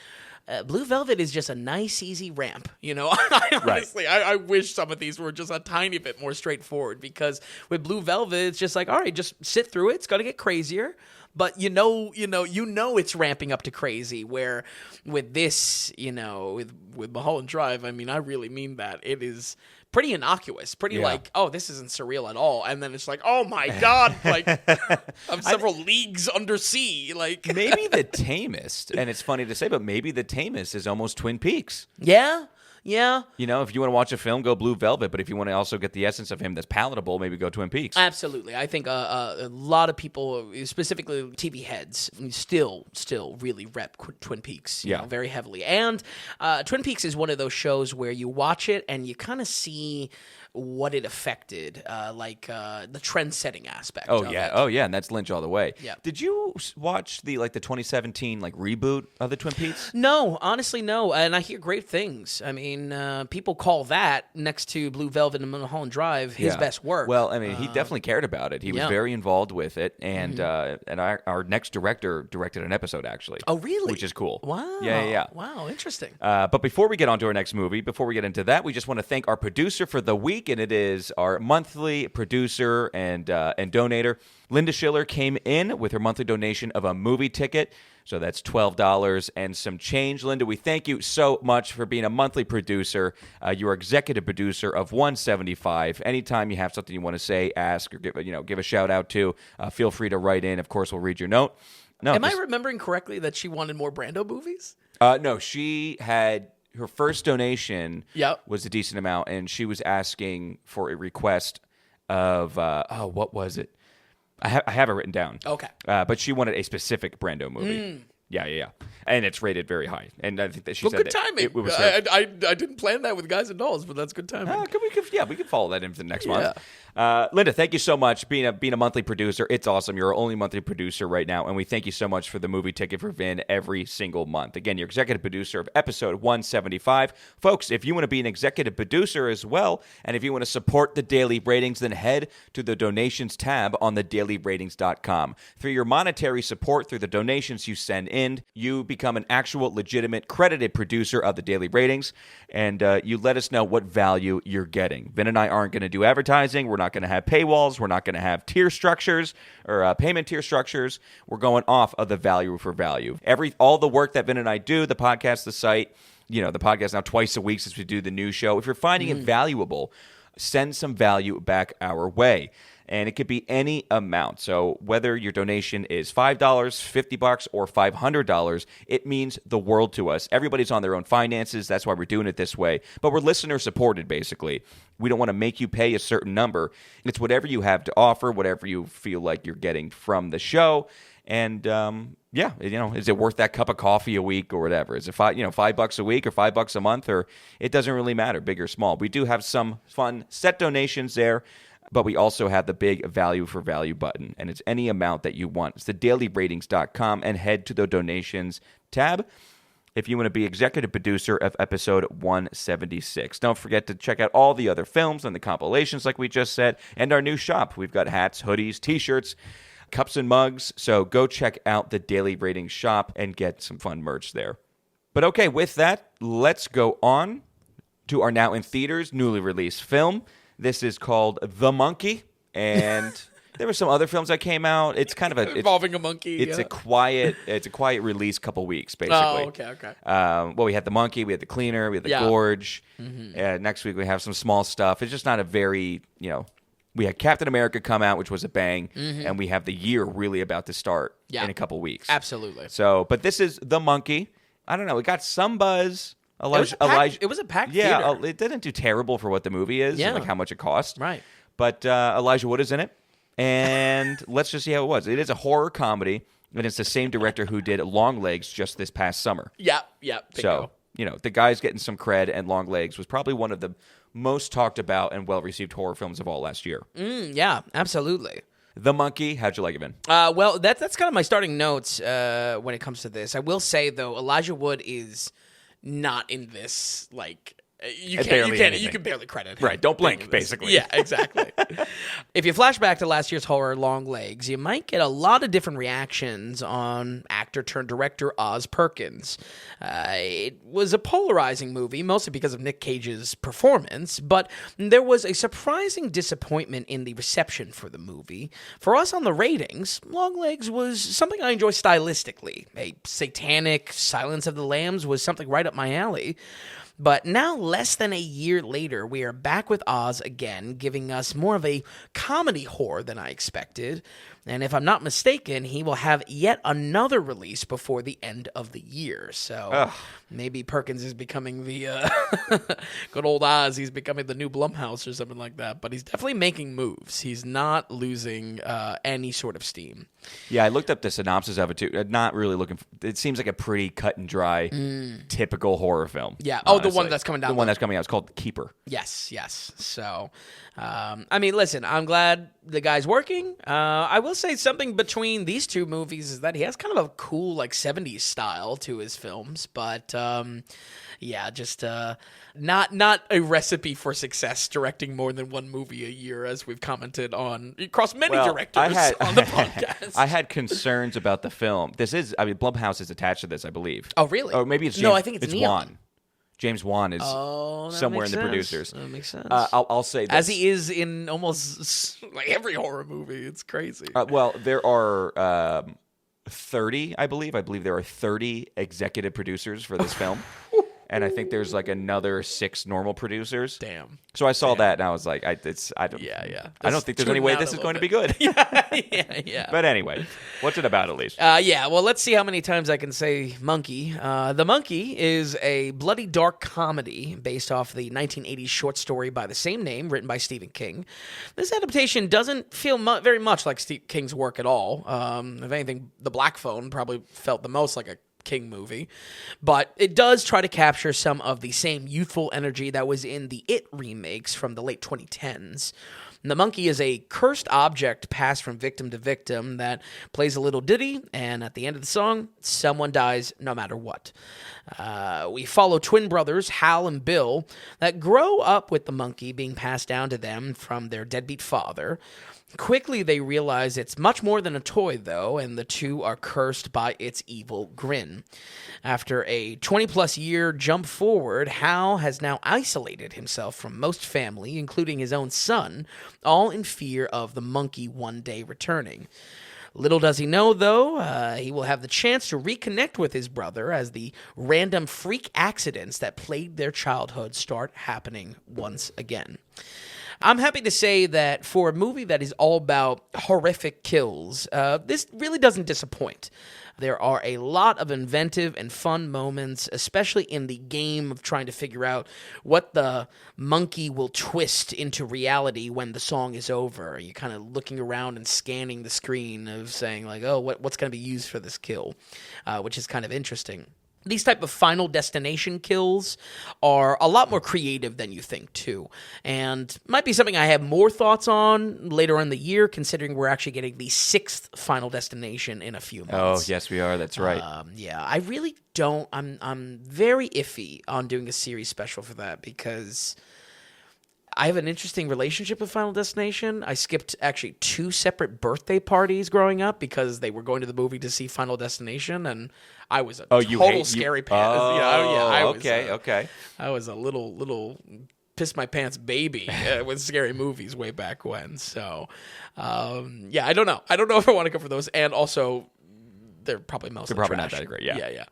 Blue Velvet is just a nice, easy ramp. Honestly, I wish some of these were just a tiny bit more straightforward, because with Blue Velvet, it's just like, all right, just sit through it. It's going to get crazier. But it's ramping up to crazy. Where with this, with Mulholland Drive, I mean, I really mean that. It is pretty innocuous, like, oh, this isn't surreal at all. And then it's like, oh my God, like I'm several leagues under sea. Like maybe the tamest, and it's funny to say, but maybe the tamest is almost Twin Peaks. Yeah. If you want to watch a film, go Blue Velvet. But if you want to also get the essence of him that's palatable, maybe go Twin Peaks. Absolutely. I think a lot of people, specifically TV heads, still really rep Twin Peaks very heavily. And Twin Peaks is one of those shows where you watch it and you kind of see what it affected, the trend-setting aspect. Oh yeah, and that's Lynch all the way. Yeah. Did you watch the 2017 reboot of the Twin Peaks? No, honestly, no. And I hear great things. I mean, people call that, next to Blue Velvet and Mulholland Drive, his best work. Well, I mean, he definitely cared about it. He was very involved with it, and our next director directed an episode actually. Oh, really? Which is cool. Wow. Yeah. Wow, interesting. But before we get on to our next movie, before we get into that, we just want to thank our producer for the week. And it is our monthly producer and donator. Linda Schiller came in with her monthly donation of a movie ticket. So that's $12 and some change. Linda, we thank you so much for being a monthly producer. You're executive producer of 175. Anytime you have something you want to say, ask, or give a shout out to, feel free to write in. Of course, we'll read your note. No, Am I remembering correctly that she wanted more Brando movies? No, she had... Her first donation was a decent amount, and she was asking for a request of, what was it? I have it written down. Okay. But she wanted a specific Brando movie. Yeah. And it's rated very high. And I think that she said good that timing. it was her. I didn't plan that with Guys and Dolls, but that's good timing. We can follow that into the next month. Linda, thank you so much being a monthly producer. It's awesome. You're our only monthly producer right now, and we thank you so much for the movie ticket for Vin every single month. Again, you're executive producer of episode 175. Folks, if you want to be an executive producer as well, and if you want to support the Daily Ratings, then head to the donations tab on thedailyratings.com. Through your monetary support, through the donations you send in, you become an actual, legitimate, credited producer of the Daily Ratings, and you let us know what value you're getting. Vin and I aren't going to do advertising. We're not going to have paywalls. We're not going to have tier structures or payment tier structures. We're going off of the value for value. All the work that Vin and I do, the podcast, the site, the podcast now twice a week since we do the new show. If you're finding it valuable, send some value back our way. And it could be any amount. So whether your donation is $5, $50, or $500, it means the world to us. Everybody's on their own finances. That's why we're doing it this way. But we're listener supported, basically. We don't want to make you pay a certain number. It's whatever you have to offer, whatever you feel like you're getting from the show. And is it worth that cup of coffee a week or whatever? Is it $5 a week or $5 a month, or it doesn't really matter, big or small. We do have some fun set donations there. But we also have the big value for value button, and it's any amount that you want. It's thedailyratings.com, and head to the donations tab if you want to be executive producer of episode 176. Don't forget to check out all the other films and the compilations like we just said, and our new shop. We've got hats, hoodies, T-shirts, cups and mugs, so go check out the Daily Ratings shop and get some fun merch there. But okay, with that, let's go on to our now in theaters, newly released film. This is called The Monkey, and there were some other films that came out. It's kind of involving a monkey. It's a quiet release, couple weeks basically. Oh, okay. We had The Monkey, we had The Cleaner, we had The Gorge. Next week we have some small stuff. It's just not a very We had Captain America come out, which was a bang, and we have the year really about to start in a couple weeks. Absolutely. So, but this is The Monkey. I don't know. It got some buzz. It was a packed theater. theater. It didn't do terrible for what the movie is, and how much it cost. Right. But Elijah Wood is in it, and let's just see how it was. It is a horror comedy, and it's the same director who did Longlegs just this past summer. Yeah. So, the guy's getting some cred, and Longlegs was probably one of the most talked about and well-received horror films of all last year. Yeah, absolutely. The Monkey, how'd you like it, Vin? Well, that's kind of my starting notes when it comes to this. I will say, though, Elijah Wood is not in this, you can barely credit him. Right, don't blink, basically. Yeah, exactly. If you flash back to last year's horror, Longlegs, you might get a lot of different reactions on actor-turned-director Oz Perkins. It was a polarizing movie, mostly because of Nick Cage's performance, but there was a surprising disappointment in the reception for the movie. For us on the ratings, Longlegs was something I enjoy stylistically. A satanic Silence of the Lambs was something right up my alley. But now, less than a year later, we are back with Oz again, giving us more of a comedy horror than I expected. And if I'm not mistaken, he will have yet another release before the end of the year. So maybe Perkins is becoming the good old Oz. He's becoming the new Blumhouse or something like that. But he's definitely making moves. He's not losing any sort of steam. Yeah, I looked up the synopsis of it too. Not really looking. It seems like a pretty cut and dry, typical horror film. Yeah. Oh, honestly. The one that's coming down. The one that's coming out. It's called Keeper. Yes. So, listen, I'm glad the guy's working. I will say something between these two movies is that he has kind of a cool 70s style to his films, but just not a recipe for success directing more than one movie a year, as we've commented on across many directors on the podcast. I had concerns about the film. Blumhouse is attached to this, I believe. Oh, really? Or maybe it's James, no, I think it's Neon. Juan. James Wan is somewhere in the producers. That makes sense. I'll say this. As he is in almost every horror movie. It's crazy. There are 30, I believe. I believe there are 30 executive producers for this film. and I think there's like another 6 normal producers. Damn. So I saw that, and I was like, I don't think there's any way this is going to be good. yeah. But anyway, what's it about, at least? Well, let's see how many times I can say monkey. The Monkey is a bloody dark comedy based off the 1980s short story by the same name, written by Stephen King. This adaptation doesn't feel very much like Stephen King's work at all. If anything, The Black Phone probably felt the most like a King movie, but it does try to capture some of the same youthful energy that was in the It remakes from the late 2010s. The monkey is a cursed object passed from victim to victim that plays a little ditty, and at the end of the song, someone dies no matter what. We follow twin brothers, Hal and Bill, that grow up with the monkey being passed down to them from their deadbeat father. Quickly, they realize it's much more than a toy, though, and the two are cursed by its evil grin. After a 20-plus year jump forward, Hal has now isolated himself from most family, including his own son, all in fear of the monkey one day returning. Little does he know, though, he will have the chance to reconnect with his brother as the random freak accidents that plagued their childhood start happening once again. I'm happy to say that for a movie that is all about horrific kills, this really doesn't disappoint. There are a lot of inventive and fun moments, especially in the game of trying to figure out what the monkey will twist into reality when the song is over. You're kind of looking around and scanning the screen of saying, like, oh, what's going to be used for this kill, which is kind of interesting. These type of Final Destination kills are a lot more creative than you think, too. And might be something I have more thoughts on later in the year, considering we're actually getting the 6th Final Destination in a few months. Oh, yes, we are. That's right. I really don't. I'm very iffy on doing a series special for that because I have an interesting relationship with Final Destination. I skipped actually 2 separate birthday parties growing up because they were going to the movie to see Final Destination, and I was a total scary pants. Okay. I was a little piss my pants baby with scary movies way back when. So, I don't know. I don't know if I want to go for those, and also they're probably mostly probably trash. not that great. Yeah.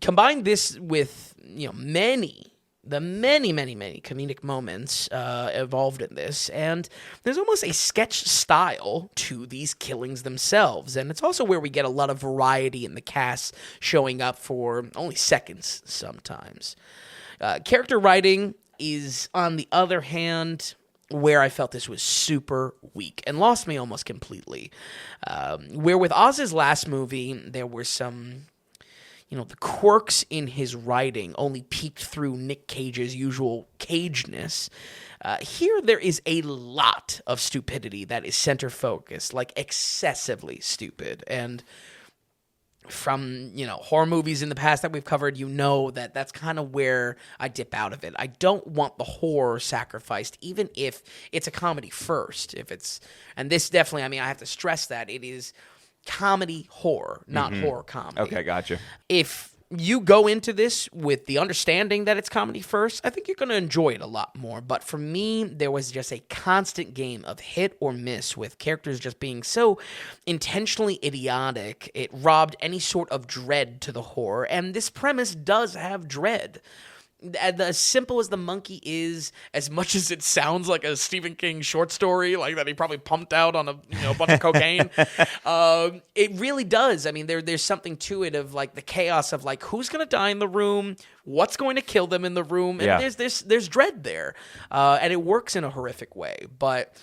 Combine this with many comedic moments involved in this, and there's almost a sketch style to these killings themselves, and it's also where we get a lot of variety in the cast showing up for only seconds sometimes. Character writing is, on the other hand, where I felt this was super weak and lost me almost completely. Where with Oz's last movie, there were some the quirks in his writing only peeked through Nick Cage's usual cageness. Here, there is a lot of stupidity that is center focused, like excessively stupid. And from, horror movies in the past that we've covered, that's kind of where I dip out of it. I don't want the horror sacrificed, even if it's a comedy first. And this definitely, I have to stress that it is comedy horror, not horror comedy. Okay, gotcha. If you go into this with the understanding that it's comedy first, I think you're going to enjoy it a lot more. But for me, there was just a constant game of hit or miss with characters just being so intentionally idiotic. It robbed any sort of dread to the horror, and this premise does have dread. As simple as the monkey is, as much as it sounds like a Stephen King short story, like that he probably pumped out on a bunch of cocaine, it really does. There's something to it of like the chaos of like who's going to die in the room, what's going to kill them in the room, and there's dread there, and it works in a horrific way, but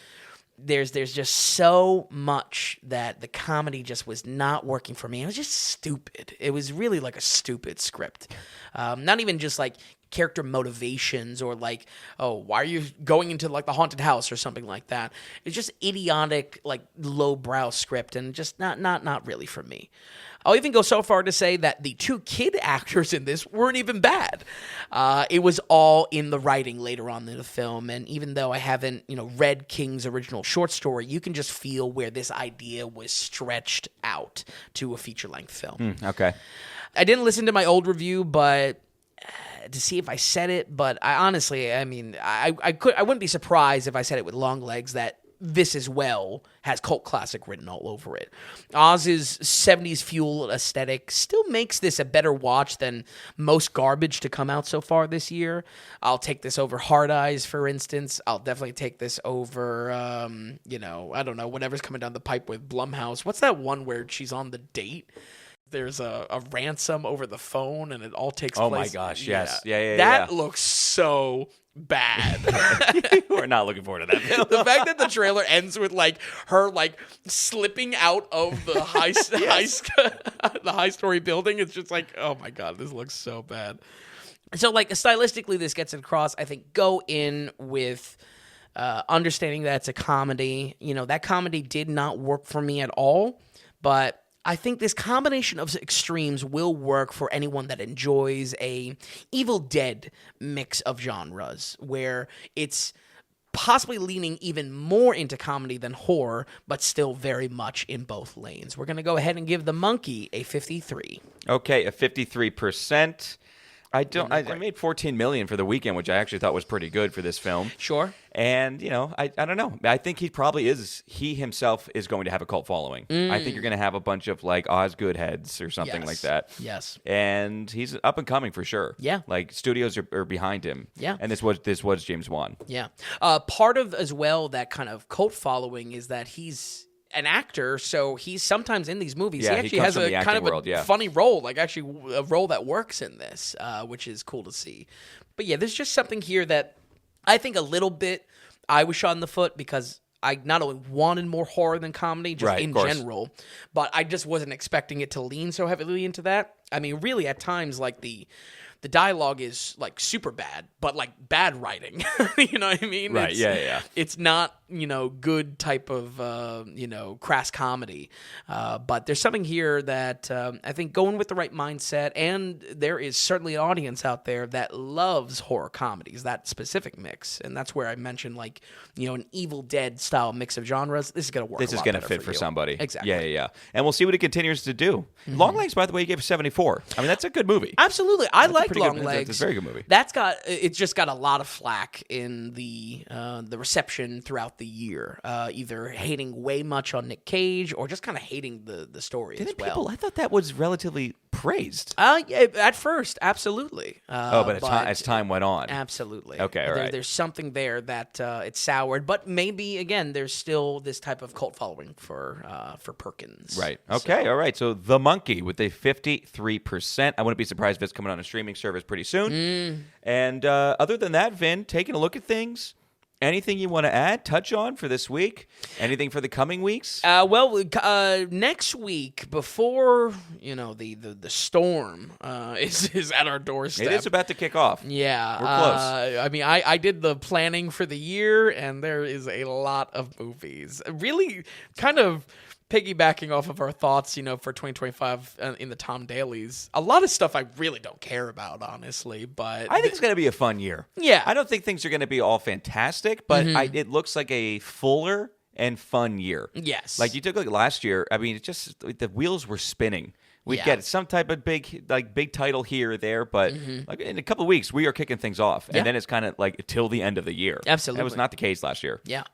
there's just so much that the comedy just was not working for me. It was just stupid. It was really like a stupid script. Not even just like character motivations or like, oh, why are you going into like the haunted house or something like that. It's just idiotic, like lowbrow script, and just not really for me. I'll even go so far to say that the 2 kid actors in this weren't even bad. It was all in the writing later on in the film, and even though I haven't, read King's original short story, you can just feel where this idea was stretched out to a feature-length film. Okay. I didn't listen to my old review, but to see if I said it, but I honestly, I wouldn't be surprised if I said it with long legs that this as well has cult classic written all over it. Oz's 70s fuel aesthetic still makes this a better watch than most garbage to come out so far this year. I'll take this over Hard Eyes, for instance. I'll definitely take this over, I don't know, whatever's coming down the pipe with Blumhouse. What's that one where she's on the date? There's a ransom over the phone, and it all takes place. Oh my gosh, yes. Yeah. That looks so bad. We're not looking forward to that film. The fact that the trailer ends with her slipping out of the high story building, it's just like, oh my god, this looks so bad. So stylistically, this gets it across. I think go in with understanding that it's a comedy. That comedy did not work for me at all, but I think this combination of extremes will work for anyone that enjoys a Evil Dead mix of genres, where it's possibly leaning even more into comedy than horror, but still very much in both lanes. We're going to go ahead and give The Monkey a 53. Okay, a 53%. I made $14 million for the weekend, which I actually thought was pretty good for this film. Sure. And, I don't know. I think he himself is going to have a cult following. I think you're going to have a bunch of Osgood heads or something like that. Yes. And he's up and coming for sure. Yeah. Studios are behind him. Yeah. And this was James Wan. Yeah. Part of as well that kind of cult following is that he's an actor, so he's sometimes in these movies. Yeah, he actually has a kind of world, funny role, actually a role that works in this, which is cool to see. But yeah, there's just something here that I think a little bit I was shot in the foot because I not only wanted more horror than comedy, just in general, but I just wasn't expecting it to lean so heavily into that. I mean, really, at times, the dialogue is super bad, but bad writing. You know what I mean? Right. Yeah. It's not good type of crass comedy, but there's something here that I think going with the right mindset, and there is certainly an audience out there that loves horror comedies, that specific mix, and that's where I mentioned an Evil Dead style mix of genres. This is gonna work. This is gonna fit for somebody. Exactly. Yeah. And we'll see what it continues to do. Mm-hmm. Long Legs, by the way, you gave 74. I mean, that's a good movie. Absolutely, I like Long Legs. It's a very good movie. It's just got a lot of flack in the reception throughout the year, either hating way much on Nick Cage or just kind of hating the story as well. I thought that was relatively praised. Yeah, at first, absolutely. But as time went on, absolutely. Okay, all right. There's something there that it's soured, but maybe again, there's still this type of cult following for Perkins. Right. Okay. All right. So The Monkey with a 53%. I wouldn't be surprised if it's coming on a streaming service pretty soon. And other than that, Vin, taking a look at things. Anything you want to add, touch on for this week? Anything for the coming weeks? Next week, before the storm is at our doorstep. It is about to kick off. Yeah, we're close. I mean, I did the planning for the year, and there is a lot of movies. Really, kind of piggybacking off of our thoughts, for 2025 in the Tom Dailies, a lot of stuff I really don't care about, honestly. But I think it's going to be a fun year. Yeah. I don't think things are going to be all fantastic, but it looks like a fuller and fun year. Yes. You took a look last year. I mean, the wheels were spinning. We'd get some type of big title here or there, but in a couple of weeks, we are kicking things off. And then it's kind of till the end of the year. Absolutely. That was not the case last year. Yeah.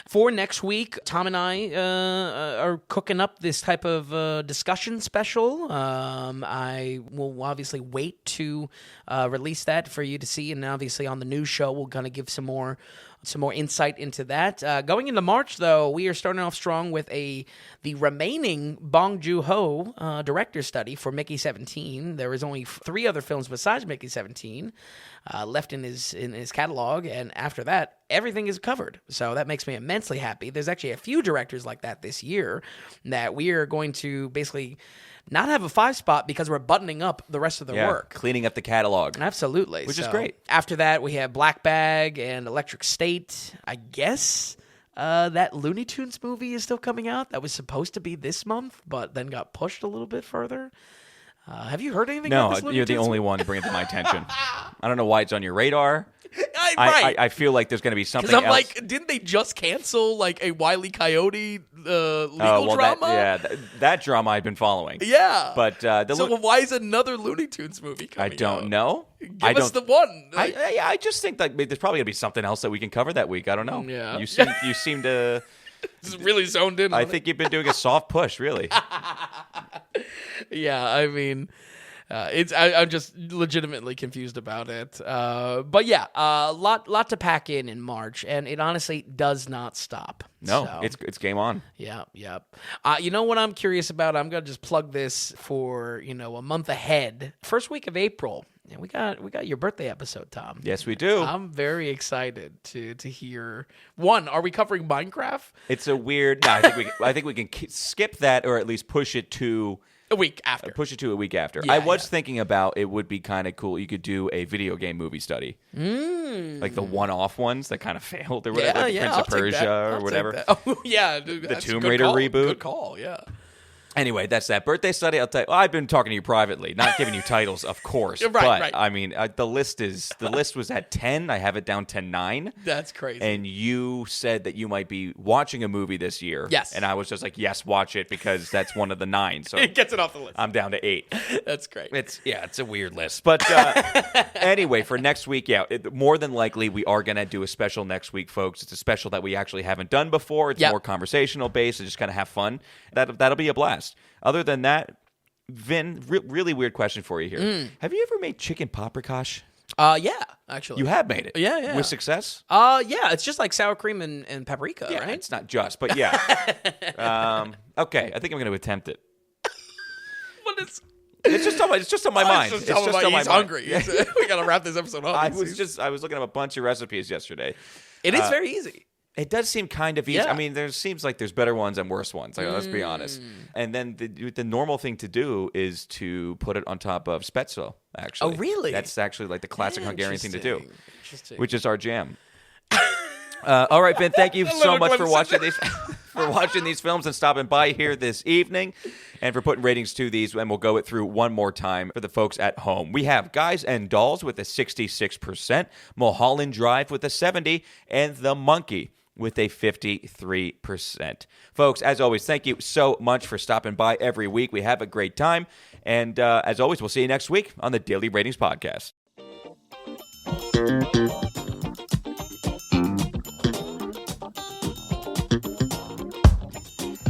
For next week, Tom and I are cooking up this type of discussion special. I will obviously wait to release that for you to see. And obviously on the news show, we're going to give some more insight into that. Going into March, though, we are starting off strong with the remaining Bong Joon-ho director study for Mickey 17. There is only 3 other films besides Mickey 17 left in his catalog, and after that, everything is covered. So that makes me immensely happy. There's actually a few directors like that this year that we are going to basically not have a 5 spot because we're buttoning up the rest of the work. Cleaning up the catalog. Absolutely. Which is great. After that, we have Black Bag and Electric State. I guess that Looney Tunes movie is still coming out. That was supposed to be this month, but then got pushed a little bit further. Have you heard anything about this Looney you're the Tunes only one to bring it to my attention. I don't know why it's on your radar. Right. I feel like there's going to be something Because I'm else. like, didn't they just cancel like a Wile E. Coyote legal drama? That drama I've been following. Yeah. But why is another Looney Tunes movie coming I don't out? know. Give us the one. I just think that there's probably going to be something else that we can cover that week. I don't know. Yeah. You seem to. This is really zoned in. I think you've been doing a soft push, really. Yeah, I mean, I'm just legitimately confused about it. But yeah, lot to pack in March, and it honestly does not stop. No, So, it's game on. yeah. You know what I'm curious about? I'm gonna just plug this for a month ahead. First week of April. Yeah, we got your birthday episode, Tom. Yes, we do. I'm very excited to hear. One, are we covering Minecraft? It's a weird. No, I think we can skip that, or at least push it to A week after. Push it to a week after. Yeah, I was thinking about it would be kind of cool. You could do a video game movie study, like the one-off ones that kind of failed, or whatever, like Prince of Persia or whatever. Oh yeah, dude, the Tomb Raider reboot. Good call. Yeah. Anyway, that's that birthday study. I'll tell you. Well, I've been talking to you privately, not giving you titles, of course. Right. I mean, the list was at 10. I have it down to 9. That's crazy. And you said that you might be watching a movie this year. Yes. And I was just like, yes, watch it, because that's one of the 9. So it gets it off the list. I'm down to 8. That's great. It's a weird list. But anyway, for next week, more than likely we are going to do a special next week, folks. It's a special that we actually haven't done before. It's more conversational based and just kind of have fun. That'll be a blast. Other than that, Vin, really weird question for you here. Have you ever made chicken paprikash? Yeah, actually. You have made it? Yeah. With success? Yeah, it's just like sour cream and paprika, Yeah, right? it's not just, but yeah. Okay, I think I'm going to attempt it. What is... It's just on my mind. It's just on my mind. Hungry. We got to wrap this episode up. I was looking at a bunch of recipes yesterday. It is very easy. It does seem kind of easy. Yeah. I mean, seems like there's better ones and worse ones. Like, let's be honest. And then the normal thing to do is to put it on top of spätzle, actually. Oh, really? That's actually like the classic Hungarian thing to do, Interesting. which is our jam. All right, Ben, thank you so much for watching these films and stopping by here this evening, and for putting ratings to these. And we'll go it through one more time for the folks at home. We have Guys and Dolls with a 66%, Mulholland Drive with a 70%, and The Monkey with a 53%. Folks, as always, thank you so much for stopping by every week. We have a great time. And as always, we'll see you next week on the Daily Ratings Podcast.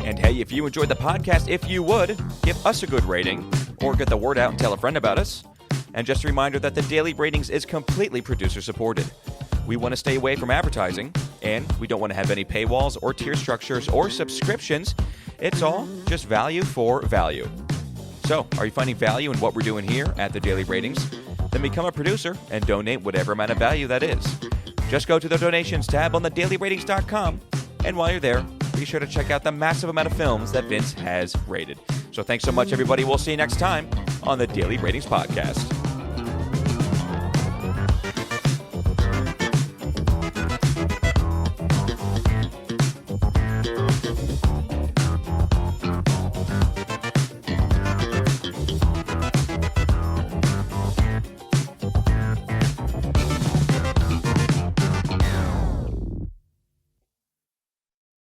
And hey, if you enjoyed the podcast, if you would, give us a good rating or get the word out and tell a friend about us. And just a reminder that the Daily Ratings is completely producer supported. We want to stay away from advertising, and we don't want to have any paywalls or tier structures or subscriptions. It's all just value for value. So, are you finding value in what we're doing here at the Daily Ratings? Then become a producer and donate whatever amount of value that is. Just go to the donations tab on thedailyratings.com, and while you're there, be sure to check out the massive amount of films that Vince has rated. So thanks so much, everybody. We'll see you next time on the Daily Ratings Podcast.